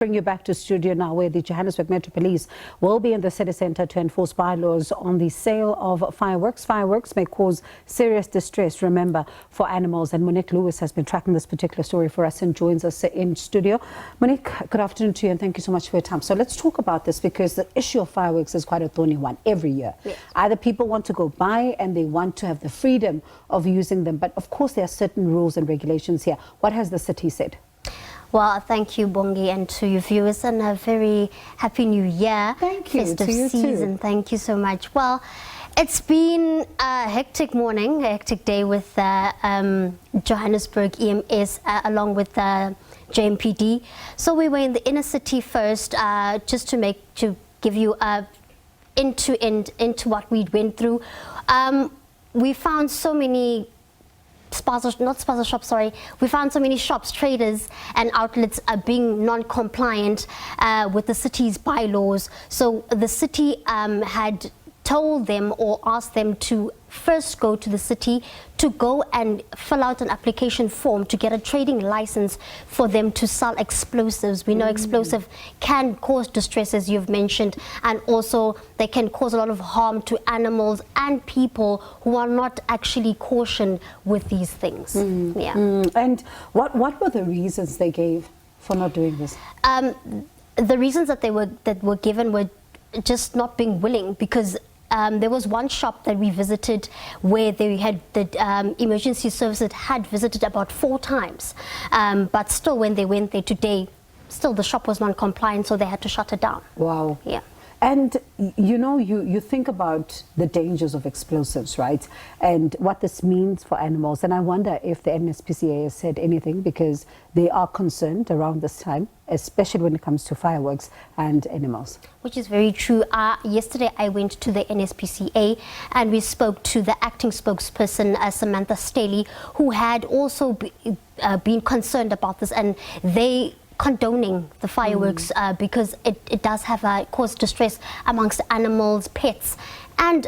Bring you back to studio now, where the Johannesburg Metro Police will be in the city centre to enforce bylaws on the sale of fireworks. Fireworks may cause serious distress, remember, for animals. And Monique Lewis has been tracking this particular story for us and joins us in studio. Monique, good afternoon to you and thank you so much for your time. So let's talk about this, because the issue of fireworks is quite a thorny one every year. Yes. Either people want to go buy and they want to have the freedom of using them, but of course there are certain rules and regulations here. What has the city said? Well, thank you, Bongi, and to your viewers, and a very happy new year. Thank you. Festive to you season. Too. Thank you so much. Well, it's been a hectic morning, a hectic day with Johannesburg EMS along with JMPD. So we were in the inner city first, just to give you a into what we went through. We found so many we found so many shops, traders and outlets being non-compliant with the city's bylaws. So the city had told them or asked them to first go to the city to go and fill out an application form to get a trading license for them to sell explosives. We know explosive can cause distress, as you've mentioned, and also they can cause a lot of harm to animals and people who are not actually cautioned with these things. And what were the reasons they gave for not doing this? The reasons that were given were just not being willing, because there was one shop that we visited where they had the emergency services had visited about 4 times, but still when they went there today, still the shop was non-compliant, so they had to shut it down. Wow. Yeah. And you know, you think about the dangers of explosives, right? And what this means for animals. And I wonder if the NSPCA has said anything, because they are concerned around this time, especially when it comes to fireworks and animals. Which is very true. Yesterday I went to the NSPCA and we spoke to the acting spokesperson, Samantha Staley, who had also been concerned about this, and they condoning the fireworks because it does have cause distress amongst animals, pets, and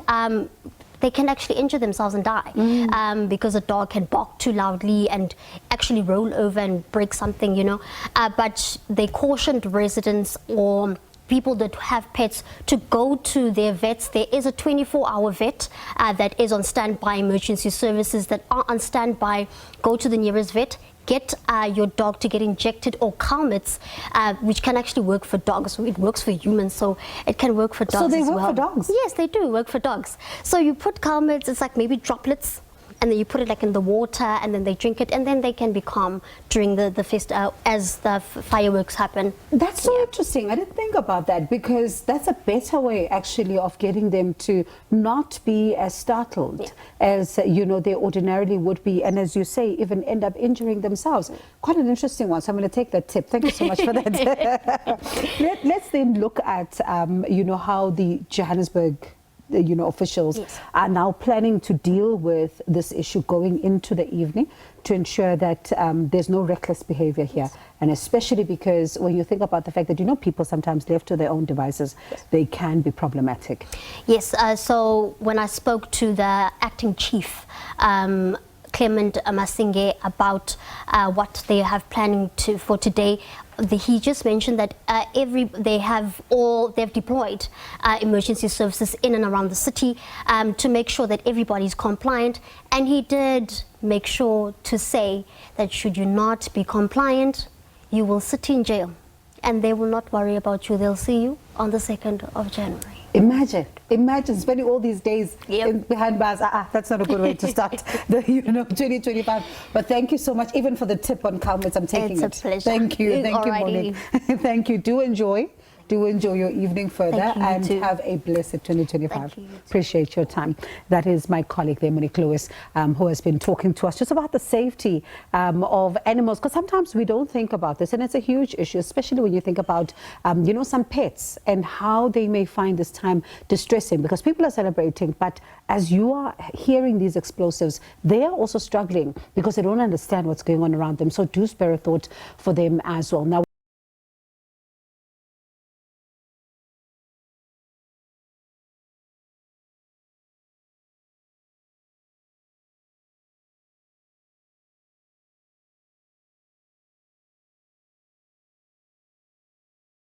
they can actually injure themselves and die because a dog can bark too loudly and actually roll over and break something, you know. But they cautioned residents or people that have pets to go to their vets. There is a 24-hour vet that is on standby. Emergency services that are on standby, go to the nearest vet. Get your dog to get injected, or Calmets, which can actually work for dogs. So it works for humans, so it can work for dogs as well. So they work for dogs? Yes, they do work for dogs. So you put Calmets, it's like maybe droplets, and then you put it like in the water, and then they drink it, and then they can be calm during the fest as the fireworks happen. That's so interesting. I didn't think about that, because that's a better way actually of getting them to not be as startled as you know they ordinarily would be, and as you say, even end up injuring themselves. Quite an interesting one. So I'm going to take that tip. Thank you so much for that. Let's then look at you know, how the Johannesburg officials are now planning to deal with this issue going into the evening, to ensure that there's no reckless behavior here. And especially because when you think about the fact that, you know, people sometimes left to their own devices, they can be problematic. Yes, so when I spoke to the acting chief, Clement Masinge, about what they have planning for today, he just mentioned that they've deployed emergency services in and around the city to make sure that everybody's compliant. And he did make sure to say that should you not be compliant, you will sit in jail, and they will not worry about you. They'll see you on the 2nd of January. Imagine spending all these days behind bars. That's not a good way to start the 2025. But thank you so much, even for the tip on Calmets. I'm taking it. It's a pleasure. Thank you, Monique. Thank you. Do enjoy your evening further, and have a blessed 2025. Appreciate your time. That is my colleague there, Monique Lewis, who has been talking to us just about the safety of animals, because sometimes we don't think about this, and it's a huge issue, especially when you think about you know, some pets and how they may find this time distressing, because people are celebrating, but as you are hearing these explosives, they are also struggling because they don't understand what's going on around them. So do spare a thought for them as well. Now,